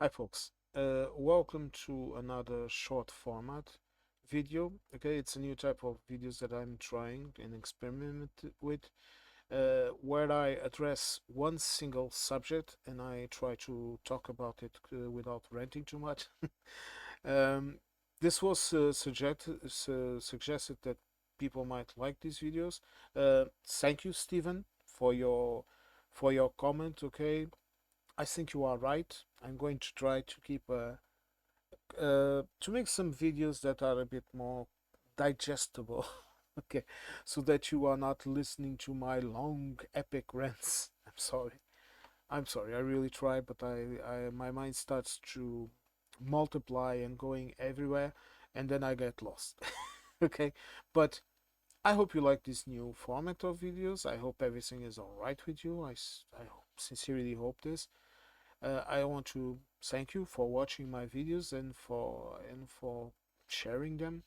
Hi folks, welcome to another short format video. Okay, it's a new type of videos that I'm trying and experiment with, where I address one single subject and I try to talk about it without ranting too much. um, this was suggested that people might like these videos. Thank you, Stephen, for your comment. Okay, I think you are right. I'm going to try to to make some videos that are a bit more digestible. Okay, so that you are not listening to my long epic rants. I'm sorry. I really try, but my mind starts to multiply and going everywhere, and then I get lost. Okay, but I hope you like this new format of videos. I hope everything is all right with you. Sincerely hope this. I want to thank you for watching my videos and for sharing them.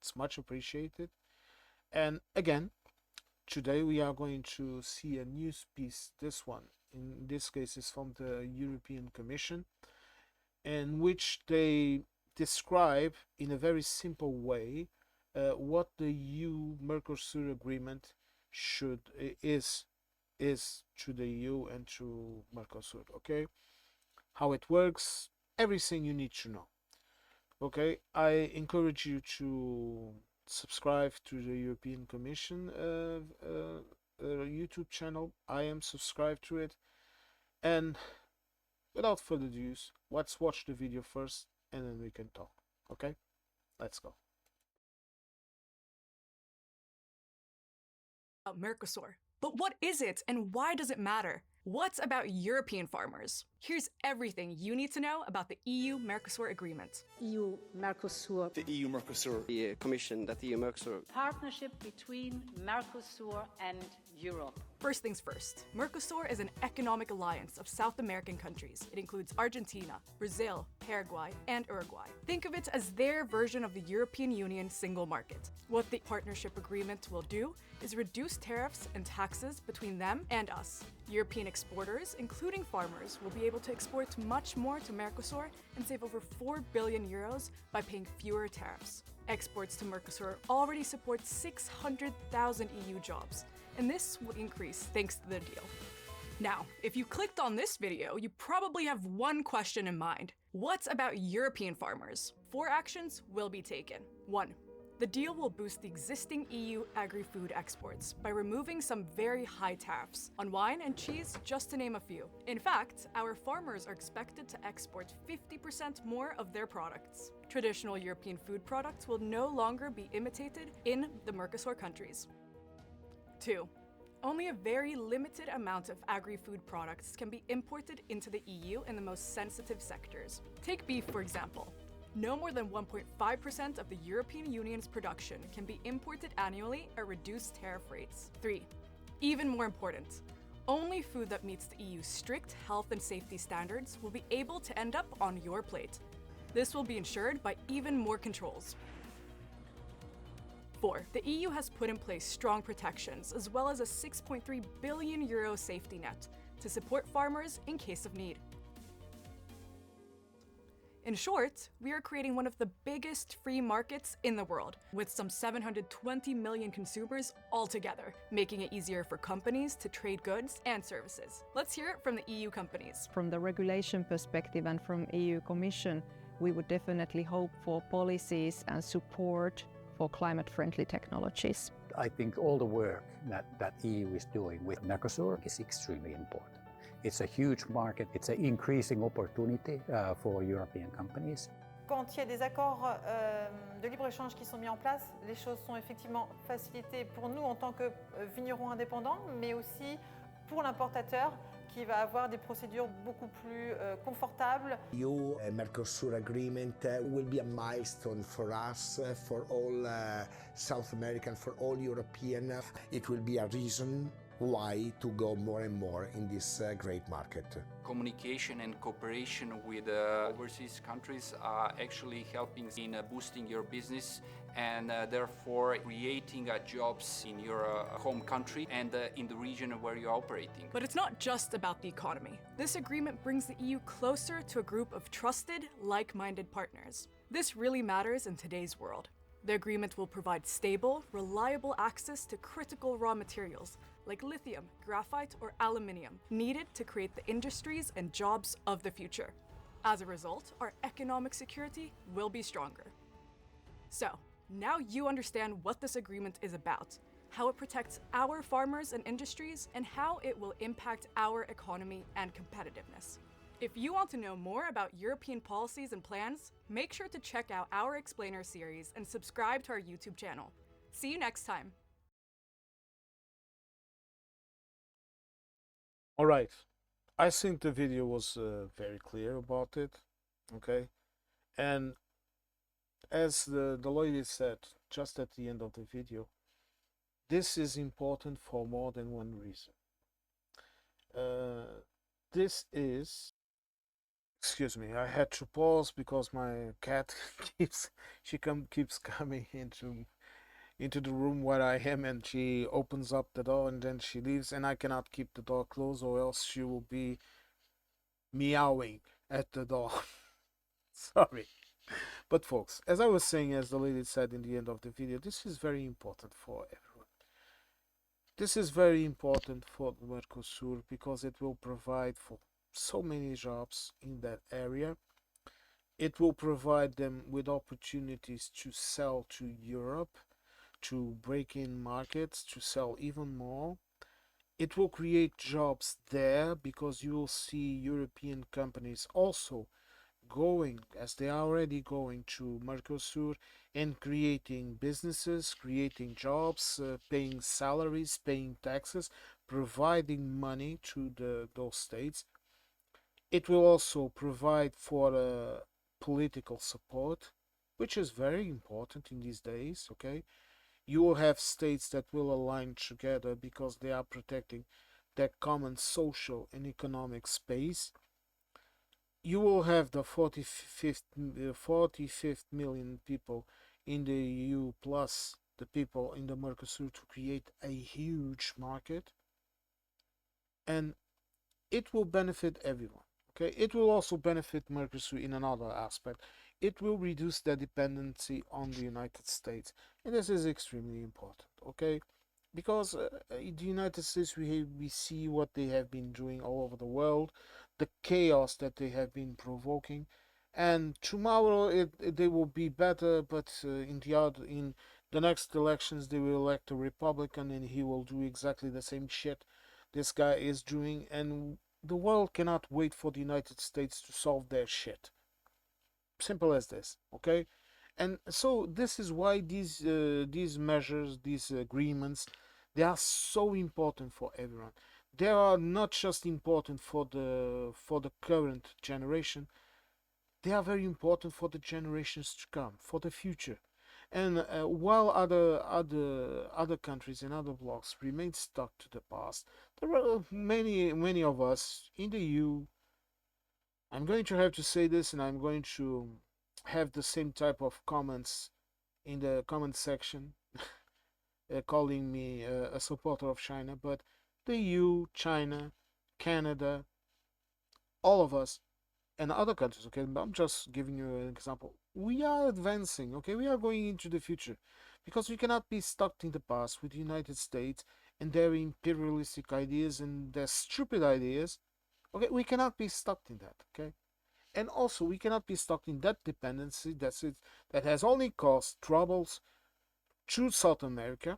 It's much appreciated. And again, today we are going to see a news piece. This one, in this case, is from the European Commission, in which they describe in a very simple way what the EU Mercosur Agreement should is to the EU and to Mercosur. Okay, how it works, everything you need to know. Okay, I encourage you to subscribe to the European Commission YouTube channel. I am subscribed to it. And without further ado, let's watch the video first and then we can talk. Okay, let's go. Mercosur. But what is it and why does it matter? What's about European farmers? Here's everything you need to know about the EU Mercosur Agreement. EU Mercosur. The EU Mercosur. The Commission, that the EU Mercosur. Partnership between Mercosur and Europe. First things first, Mercosur is an economic alliance of South American countries. It includes Argentina, Brazil, Paraguay, and Uruguay. Think of it as their version of the European Union single market. What the partnership agreement will do is reduce tariffs and taxes between them and us. European exporters, including farmers, will be able to export much more to Mercosur and save over 4 billion euros by paying fewer tariffs. Exports to Mercosur already support 600,000 EU jobs, and this will increase thanks to the deal. Now, if you clicked on this video, you probably have one question in mind. What's about European farmers? 4 actions will be taken. 1. The deal will boost the existing EU agri-food exports by removing some very high tariffs on wine and cheese, just to name a few. In fact, our farmers are expected to export 50% more of their products. Traditional European food products will no longer be imitated in the Mercosur countries. 2. Only a very limited amount of agri-food products can be imported into the EU in the most sensitive sectors. Take beef, for example. No more than 1.5% of the European Union's production can be imported annually at reduced tariff rates. 3. Even more important, only food that meets the EU's strict health and safety standards will be able to end up on your plate. This will be ensured by even more controls. 4. The EU has put in place strong protections as well as a 6.3 billion euro safety net to support farmers in case of need. In short, we are creating one of the biggest free markets in the world, with some 720 million consumers altogether, making it easier for companies to trade goods and services. Let's hear it from the EU companies. From the regulation perspective and from EU Commission, we would definitely hope for policies and support for climate-friendly technologies. I think all the work that EU is doing with Mercosur is extremely important. It's a huge market, it's an increasing opportunity for European companies. Quand il y a des accords de libre-échange qui sont mis en place, les choses sont effectivement facilitées pour nous en tant que vignerons indépendants, mais aussi pour l'importateur qui va avoir des procédures beaucoup plus confortables. EU Mercosur Agreement will be a milestone for us, for all South American, for all European. It will be a reason why to go more and more in this great market. Communication and cooperation with overseas countries are actually helping in boosting your business and therefore creating jobs in your home country and in the region where you're operating. But it's not just about the economy. This agreement brings the EU closer to a group of trusted, like-minded partners. This really matters in today's world. The agreement will provide stable, reliable access to critical raw materials like lithium, graphite, or aluminium needed to create the industries and jobs of the future. As a result, our economic security will be stronger. So, now you understand what this agreement is about, how it protects our farmers and industries, and how it will impact our economy and competitiveness. If you want to know more about European policies and plans, make sure to check out our Explainer series and subscribe to our YouTube channel. See you next time. All right, I think the video was very clear about it, okay? And as the lady said just at the end of the video, this is important for more than one reason. This is, excuse me, I had to pause because my cat keeps coming into the room where I am, and she opens up the door and then she leaves, and I cannot keep the door closed or else she will be meowing at the door. Sorry. But folks, as I was saying, as the lady said in the end of the video, this is very important for everyone. This is very important for the Mercosur because it will provide for so many jobs in that area. It will provide them with opportunities to sell to Europe, to break in markets, to sell even more. It will create jobs there because you will see European companies also going, as they are already going, to Mercosur and creating businesses, creating jobs, paying salaries, paying taxes, providing money to those states. It will also provide for political support, which is very important in these days, okay? You will have states that will align together because they are protecting their common social and economic space. You will have the 45th million people in the EU plus the people in the Mercosur to create a huge market, and it will benefit everyone. Okay, it will also benefit Mercosur in another aspect. It will reduce their dependency on the United States, and this is extremely important. Okay, because in the United States we see what they have been doing all over the world, the chaos that they have been provoking, and tomorrow they will be better, but in the next elections they will elect a Republican and he will do exactly the same shit this guy is doing, and the world cannot wait for the United States to solve their shit. Simple as this, okay? And so this is why these measures, these agreements, they are so important for everyone. They are not just important for the current generation. They are very important for the generations to come, for the future. And while other countries and other blocks remain stuck to the past, there are many of us in the EU. I'm going to have to say this, and I'm going to have the same type of comments in the comment section, calling me a supporter of China. But the EU, China, Canada, all of us, and other countries, okay, I'm just giving you an example. We are advancing, okay, we are going into the future because we cannot be stuck in the past with the United States and their imperialistic ideas and their stupid ideas. Okay, we cannot be stuck in that, okay? And also, we cannot be stuck in that dependency that has only caused troubles to South America.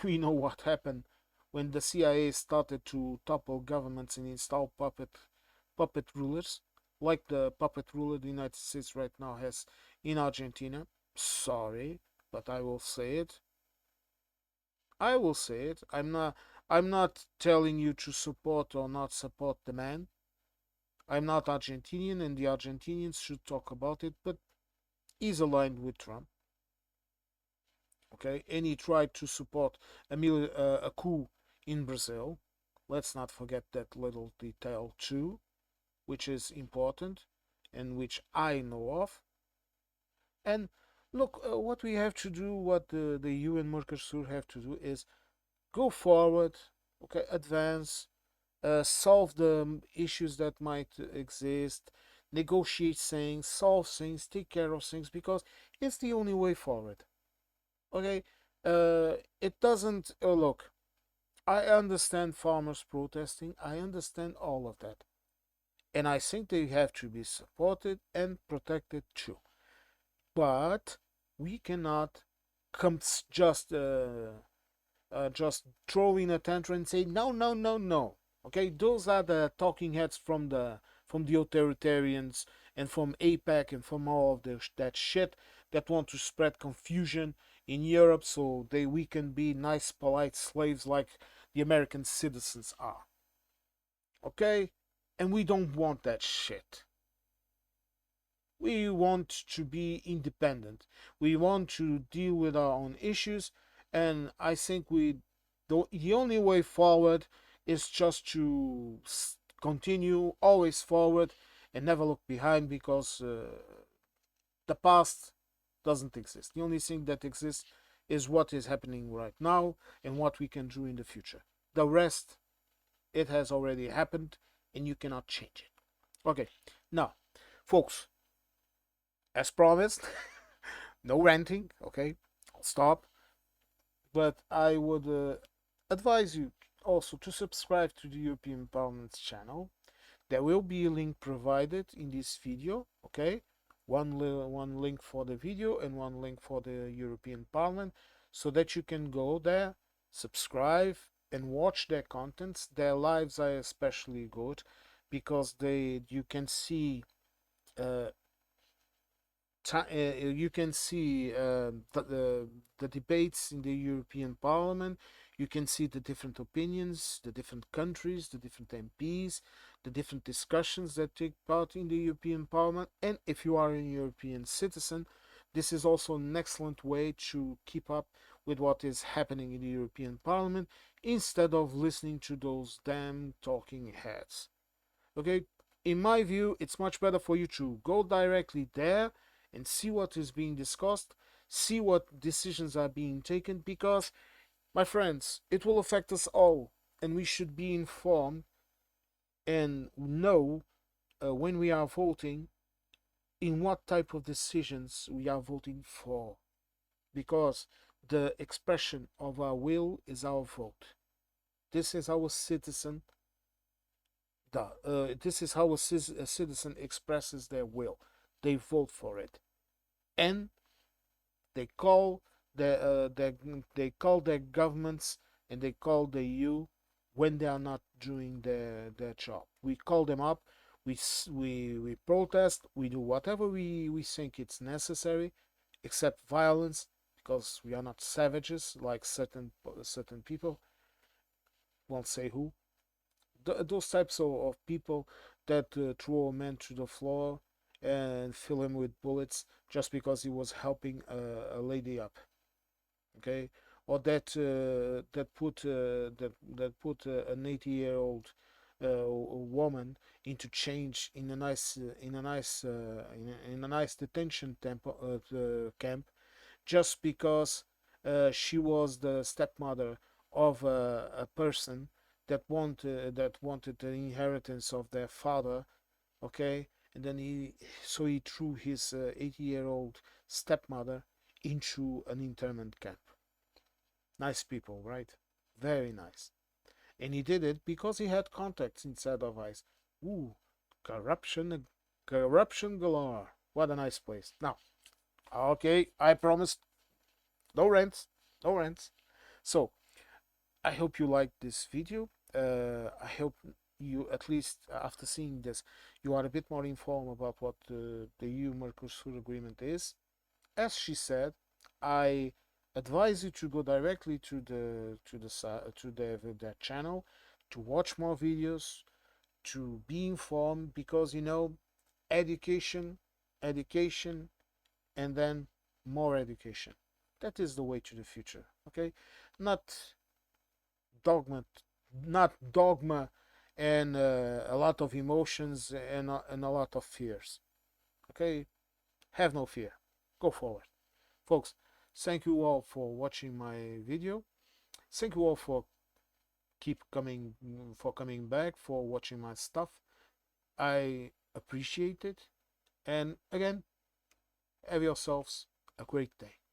We know what happened when the CIA started to topple governments and install puppet rulers, like the puppet ruler the United States right now has in Argentina. Sorry, but I will say it. I will say it. I'm not telling you to support or not support the man. I'm not Argentinian, and the Argentinians should talk about it, but he's aligned with Trump. Okay, and he tried to support a coup in Brazil. Let's not forget that little detail too, which is important and which I know of. And look, what we have to do, what the EU and Mercosur have to do is go forward, okay, advance, solve the issues that might exist, negotiate things, solve things, take care of things, because it's the only way forward. Okay, it doesn't look. I understand farmers protesting. I understand all of that, and I think they have to be supported and protected too. But we cannot come just throw in a tantrum and say no, no, no, no. Okay, those are the talking heads from the authoritarians and from APEC and from all of that shit that want to spread confusion in Europe so we can be nice, polite slaves like the American citizens are. Okay, and we don't want that shit. We want to be independent. We want to deal with our own issues, and I think the only way forward is just to continue always forward and never look behind, because the past doesn't exist. The only thing that exists is what is happening right now and what we can do in the future. The rest, it has already happened and you cannot change it. Okay, now, folks, as promised, no ranting, okay? I'll stop. But I would advise you also to subscribe to the European Parliament's channel. There will be a link provided in this video, okay? One link for the video and one link for the European Parliament, so that you can go there, subscribe, and watch their contents. Their lives are especially good because you can see you can see the debates in the European Parliament. You can see the different opinions, the different countries, the different MPs, the different discussions that take part in the European Parliament. And if you are a European citizen, this is also an excellent way to keep up with what is happening in the European Parliament instead of listening to those damn talking heads. Okay, in my view, it's much better for you to go directly there and see what is being discussed, see what decisions are being taken, because, my friends, it will affect us all, and we should be informed and know when we are voting in what type of decisions we are voting for, because the expression of our will is our vote. This is our citizen. This is how a citizen expresses their will. They vote for it, and they call they call their governments and they call the EU when they are not doing their job. We call them up. We protest. We do whatever we think it's necessary, except violence, because we are not savages like certain people. Won't say who. Those types of people that throw a man to the floor and fill him with bullets just because he was helping a lady up, okay? Or that put an 80-year-old woman into change in a nice detention camp, just because she was the stepmother of a person that wanted the inheritance of their father, okay? And then he threw his 80-year-old stepmother into an internment camp. Nice people, right? Very nice. And he did it because he had contacts inside of ICE. Ooh, corruption galore. What a nice place. Now, okay, I promised no rants, no rants. So, I hope you liked this video. I hope you, at least after seeing this, you are a bit more informed about what the EU Mercosur Agreement is. As she said, I advise you to go directly to their channel, to watch more videos, to be informed, because education, education, and then more education. That is the way to the future. Okay, not dogma and a lot of emotions and a lot of fears. Okay, have no fear, go forward, folks. Thank you all for watching my video. Thank you all for coming back, for watching my stuff. I appreciate it. And again, have yourselves a great day.